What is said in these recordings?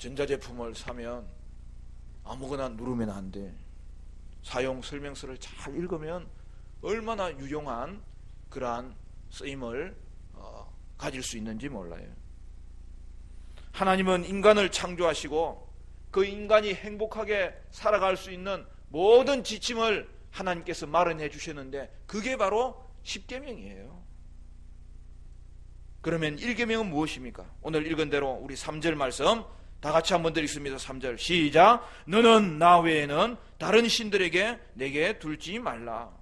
전자제품을 사면 아무거나 누르면 안 돼. 사용 설명서를 잘 읽으면 얼마나 유용한 그러한 쓰임을 가질 수 있는지 몰라요. 하나님은 인간을 창조하시고 그 인간이 행복하게 살아갈 수 있는 모든 지침을 하나님께서 마련해 주셨는데 그게 바로 십계명이에요. 그러면 1계명은 무엇입니까? 오늘 읽은 대로 우리 3절 말씀 다 같이 한번 드리겠습니다. 3절 시작. 너는 나 외에는 다른 신들에게 내게 둘지 말라.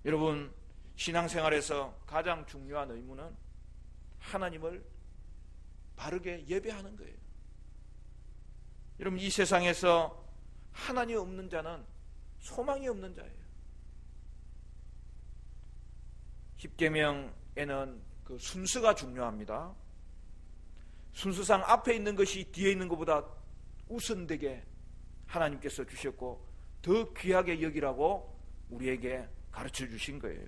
여러분, 신앙생활에서 가장 중요한 의무는 하나님을 바르게 예배하는 거예요. 여러분, 이 세상에서 하나님 없는 자는 소망이 없는 자예요. 십계명에는 그 순서가 중요합니다. 순서상 앞에 있는 것이 뒤에 있는 것보다 우선되게 하나님께서 주셨고 더 귀하게 여기라고 우리에게 가르쳐 주신 거예요.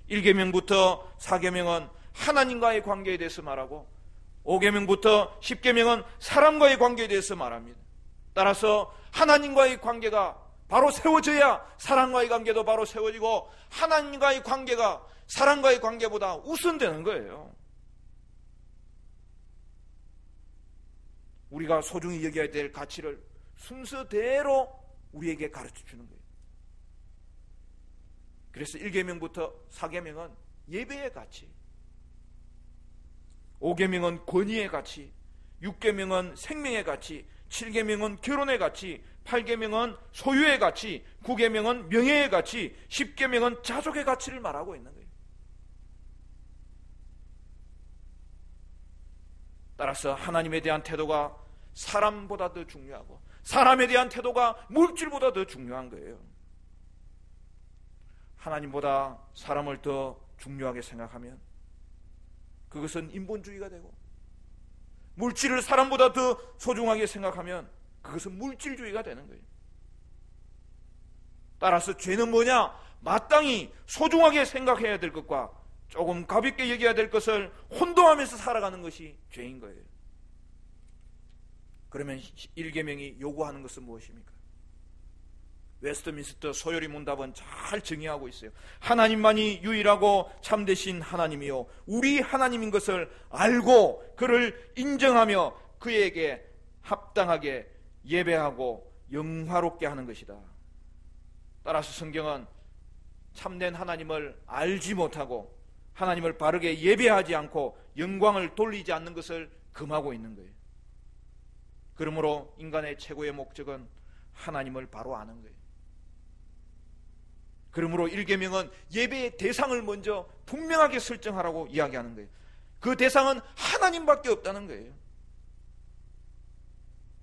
1계명부터 4계명은 하나님과의 관계에 대해서 말하고 5계명부터 10계명은 사람과의 관계에 대해서 말합니다. 따라서 하나님과의 관계가 바로 세워져야 사람과의 관계도 바로 세워지고 하나님과의 관계가 사람과의 관계보다 우선되는 거예요. 우리가 소중히 여겨야 될 가치를 순서대로 우리에게 가르쳐 주는 거예요. 그래서 1계명부터 4계명은 예배의 가치, 5계명은 권위의 가치, 6계명은 생명의 가치, 7계명은 결혼의 가치, 8계명은 소유의 가치, 9계명은 명예의 가치, 10계명은 자족의 가치를 말하고 있는 거예요. 따라서 하나님에 대한 태도가 사람보다 더 중요하고 사람에 대한 태도가 물질보다 더 중요한 거예요. 하나님보다 사람을 더 중요하게 생각하면 그것은 인본주의가 되고, 물질을 사람보다 더 소중하게 생각하면 그것은 물질주의가 되는 거예요. 따라서 죄는 뭐냐? 마땅히 소중하게 생각해야 될 것과 조금 가볍게 여겨야 될 것을 혼동하면서 살아가는 것이 죄인 거예요. 그러면 1계명이 요구하는 것은 무엇입니까? 웨스트민스터 소요리 문답은 잘 정의하고 있어요. 하나님만이 유일하고 참되신 하나님이요 우리 하나님인 것을 알고 그를 인정하며 그에게 합당하게 예배하고 영화롭게 하는 것이다. 따라서 성경은 참된 하나님을 알지 못하고 하나님을 바르게 예배하지 않고 영광을 돌리지 않는 것을 금하고 있는 거예요. 그러므로 인간의 최고의 목적은 하나님을 바로 아는 거예요. 그러므로 1계명은 예배의 대상을 먼저 분명하게 설정하라고 이야기하는 거예요. 그 대상은 하나님밖에 없다는 거예요.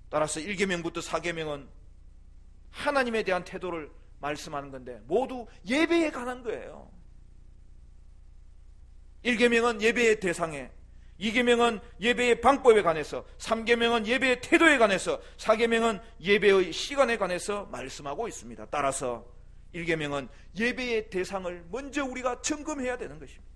따라서 1계명부터 4계명은 하나님에 대한 태도를 말씀하는 건데 모두 예배에 관한 거예요. 1계명은 예배의 대상에, 2계명은 예배의 방법에 관해서, 3계명은 예배의 태도에 관해서, 4계명은 예배의 시간에 관해서 말씀하고 있습니다. 따라서 1계명은 예배의 대상을 먼저 우리가 점검해야 되는 것입니다.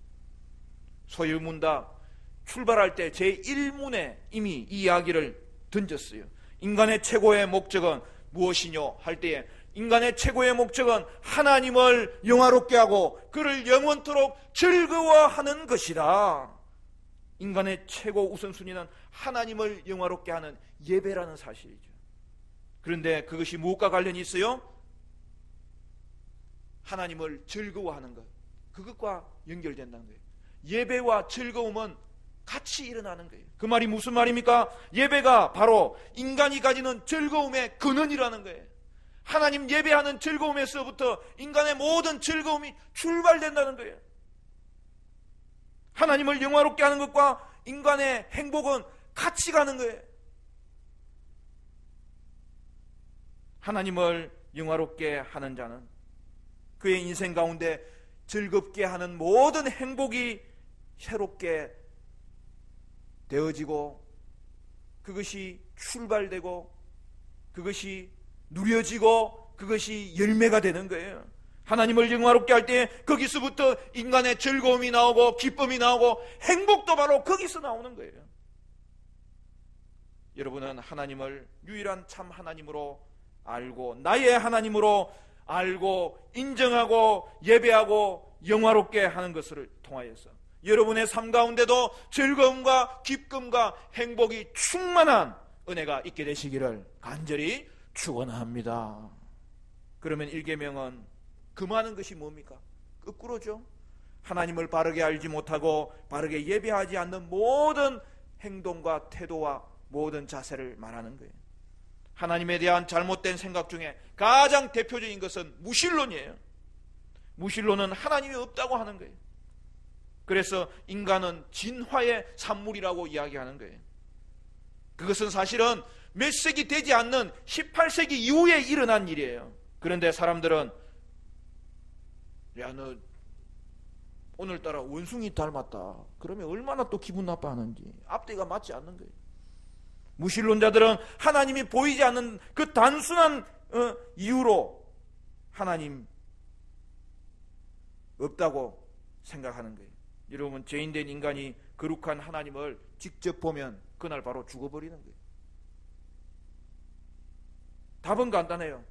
소유문답 출발할 때 제1문에 이미 이 이야기를 던졌어요. 인간의 최고의 목적은 무엇이뇨? 할 때에 인간의 최고의 목적은 하나님을 영화롭게 하고 그를 영원토록 즐거워하는 것이다. 인간의 최고 우선순위는 하나님을 영화롭게 하는 예배라는 사실이죠. 그런데 그것이 무엇과 관련이 있어요? 하나님을 즐거워하는 것, 그것과 연결된다는 거예요. 예배와 즐거움은 같이 일어나는 거예요. 그 말이 무슨 말입니까? 예배가 바로 인간이 가지는 즐거움의 근원이라는 거예요. 하나님 예배하는 즐거움에서부터 인간의 모든 즐거움이 출발된다는 거예요. 하나님을 영화롭게 하는 것과 인간의 행복은 같이 가는 거예요. 하나님을 영화롭게 하는 자는 그의 인생 가운데 즐겁게 하는 모든 행복이 새롭게 되어지고 그것이 출발되고 그것이 누려지고 그것이 열매가 되는 거예요. 하나님을 영화롭게 할 때 거기서부터 인간의 즐거움이 나오고 기쁨이 나오고 행복도 바로 거기서 나오는 거예요. 여러분은 하나님을 유일한 참 하나님으로 알고 나의 하나님으로 알고 인정하고 예배하고 영화롭게 하는 것을 통하여서 여러분의 삶 가운데도 즐거움과 기쁨과 행복이 충만한 은혜가 있게 되시기를 간절히 축원합니다. 그러면 1계명은 금하는 것이 뭡니까? 거꾸로죠. 하나님을 바르게 알지 못하고 바르게 예배하지 않는 모든 행동과 태도와 모든 자세를 말하는 거예요. 하나님에 대한 잘못된 생각 중에 가장 대표적인 것은 무신론이에요. 무신론은 하나님이 없다고 하는 거예요. 그래서 인간은 진화의 산물이라고 이야기하는 거예요. 그것은 사실은 몇 세기 되지 않는 18세기 이후에 일어난 일이에요. 그런데 사람들은 야, 너 오늘따라 원숭이 닮았다. 그러면 얼마나 또 기분 나빠하는지 앞뒤가 맞지 않는 거예요. 무신론자들은 하나님이 보이지 않는 그 단순한 이유로 하나님 없다고 생각하는 거예요. 여러분, 죄인된 인간이 거룩한 하나님을 직접 보면 그날 바로 죽어버리는 거예요. 답은 간단해요.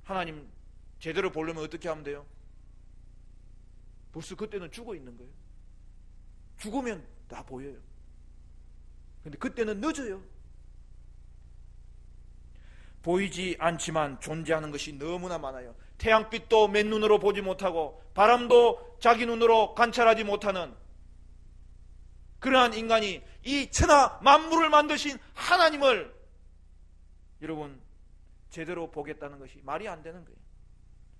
하나님 제대로 보려면 어떻게 하면 돼요? 벌써 그때는 죽어 있는 거예요. 죽으면 다 보여요. 근데 그때는 늦어요. 보이지 않지만 존재하는 것이 너무나 많아요. 태양빛도 맨눈으로 보지 못하고 바람도 자기 눈으로 관찰하지 못하는 그러한 인간이 이 천하 만물을 만드신 하나님을 여러분 제대로 보겠다는 것이 말이 안 되는 거예요.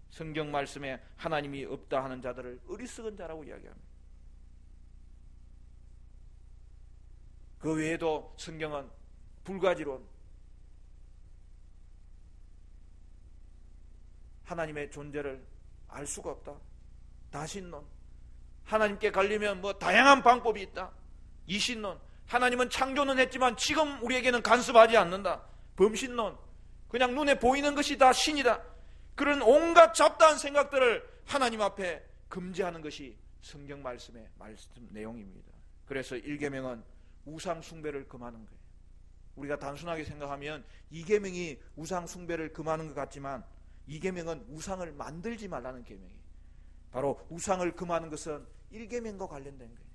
성경 말씀에 하나님이 없다 하는 자들을 어리석은 자라고 이야기합니다. 그 외에도 성경은 불가지론, 하나님의 존재를 알 수가 없다, 다신론, 하나님께 가려면 뭐 다양한 방법이 있다, 이신론, 하나님은 창조는 했지만 지금 우리에게는 간섭하지 않는다, 범신론, 그냥 눈에 보이는 것이 다 신이다, 그런 온갖 잡다한 생각들을 하나님 앞에 금지하는 것이 성경 말씀의 말씀 내용입니다. 그래서 1계명은 우상 숭배를 금하는 거예요. 우리가 단순하게 생각하면 2계명이 우상 숭배를 금하는 것 같지만 2계명은 우상을 만들지 말라는 계명이에요. 바로 우상을 금하는 것은 1계명과 관련된 거예요.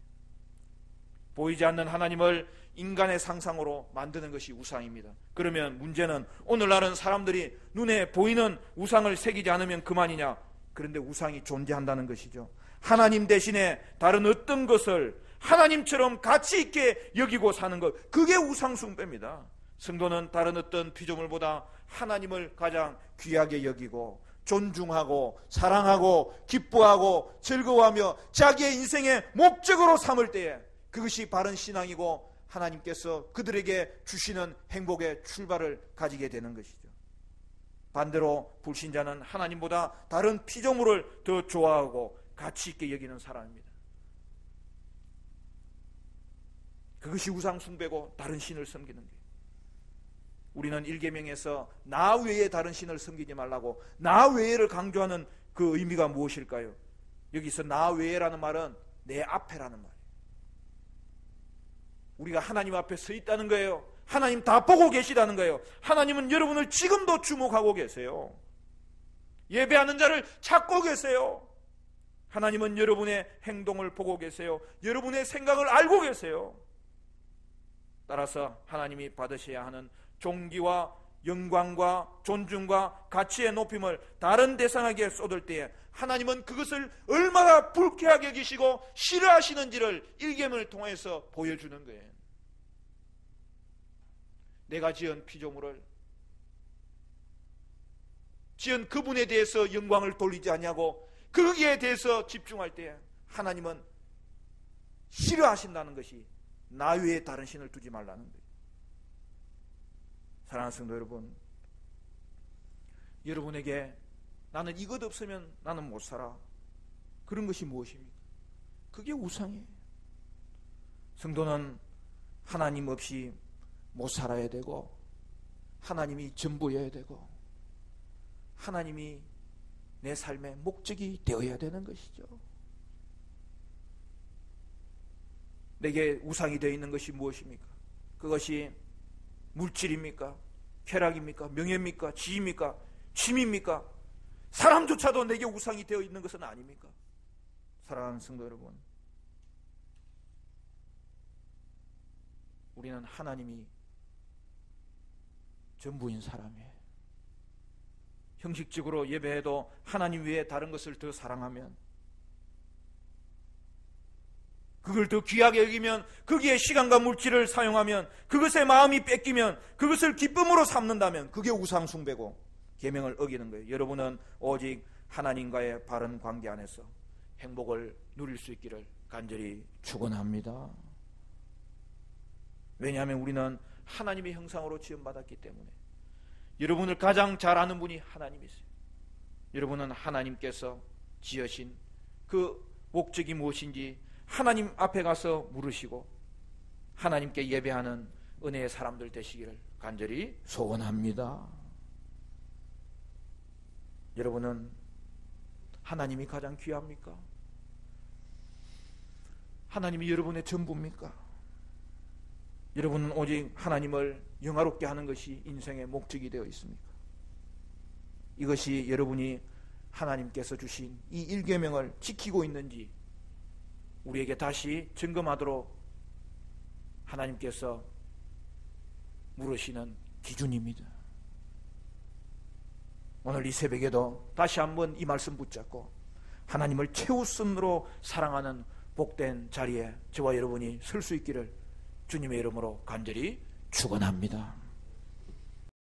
보이지 않는 하나님을 인간의 상상으로 만드는 것이 우상입니다. 그러면 문제는 오늘날은 사람들이 눈에 보이는 우상을 새기지 않으면 그만이냐? 그런데 우상이 존재한다는 것이죠. 하나님 대신에 다른 어떤 것을 하나님처럼 가치 있게 여기고 사는 것, 그게 우상 숭배입니다. 성도는 다른 어떤 피조물보다 하나님을 가장 귀하게 여기고 존중하고 사랑하고 기뻐하고 즐거워하며 자기의 인생의 목적으로 삼을 때에 그것이 바른 신앙이고 하나님께서 그들에게 주시는 행복의 출발을 가지게 되는 것이죠. 반대로 불신자는 하나님보다 다른 피조물을 더 좋아하고 가치 있게 여기는 사람입니다. 그것이 우상 숭배고 다른 신을 섬기는 거예요. 우리는 1계명에서 나 외에 다른 신을 섬기지 말라고 나 외에를 강조하는 그 의미가 무엇일까요? 여기서 나 외에라는 말은 내 앞에라는 말이에요. 우리가 하나님 앞에 서 있다는 거예요. 하나님 다 보고 계시다는 거예요. 하나님은 여러분을 지금도 주목하고 계세요. 예배하는 자를 찾고 계세요. 하나님은 여러분의 행동을 보고 계세요. 여러분의 생각을 알고 계세요. 따라서 하나님이 받으셔야 하는 존귀와 영광과 존중과 가치의 높임을 다른 대상에게 쏟을 때에 하나님은 그것을 얼마나 불쾌하게 여기시고 싫어하시는지를 1계명을 통해서 보여주는 거예요. 내가 지은 피조물을 지은 그분에 대해서 영광을 돌리지 아니하고 거기에 대해서 집중할 때 하나님은 싫어하신다는 것이 나 외에 다른 신을 두지 말라는 거예요. 사랑하는 성도 여러분, 여러분에게 나는 이것 없으면 나는 못 살아, 그런 것이 무엇입니까? 그게 우상이에요. 성도는 하나님 없이 못 살아야 되고 하나님이 전부여야 되고 하나님이 내 삶의 목적이 되어야 되는 것이죠. 내게 우상이 되어 있는 것이 무엇입니까? 그것이 물질입니까? 쾌락입니까? 명예입니까? 지위입니까? 취미입니까? 사람조차도 내게 우상이 되어 있는 것은 아닙니까? 사랑하는 성도 여러분, 우리는 하나님이 전부인 사람이에요. 형식적으로 예배해도 하나님 외에 다른 것을 더 사랑하면, 그걸 더 귀하게 여기면, 거기에 시간과 물질을 사용하면, 그것에 마음이 뺏기면, 그것을 기쁨으로 삼는다면 그게 우상 숭배고 계명을 어기는 거예요. 여러분은 오직 하나님과의 바른 관계 안에서 행복을 누릴 수 있기를 간절히 축원합니다. 왜냐하면 우리는 하나님의 형상으로 지음받았기 때문에. 여러분을 가장 잘 아는 분이 하나님이세요. 여러분은 하나님께서 지으신 그 목적이 무엇인지 하나님 앞에 가서 물으시고 하나님께 예배하는 은혜의 사람들 되시기를 간절히 소원합니다. 여러분은 하나님이 가장 귀합니까? 하나님이 여러분의 전부입니까? 여러분은 오직 하나님을 영화롭게 하는 것이 인생의 목적이 되어 있습니까? 이것이 여러분이 하나님께서 주신 이 일계명을 지키고 있는지 우리에게 다시 점검하도록 하나님께서 물으시는 기준입니다. 오늘 이 새벽에도 다시 한번 이 말씀 붙잡고 하나님을 최우선으로 사랑하는 복된 자리에 저와 여러분이 설 수 있기를 주님의 이름으로 간절히 축원합니다.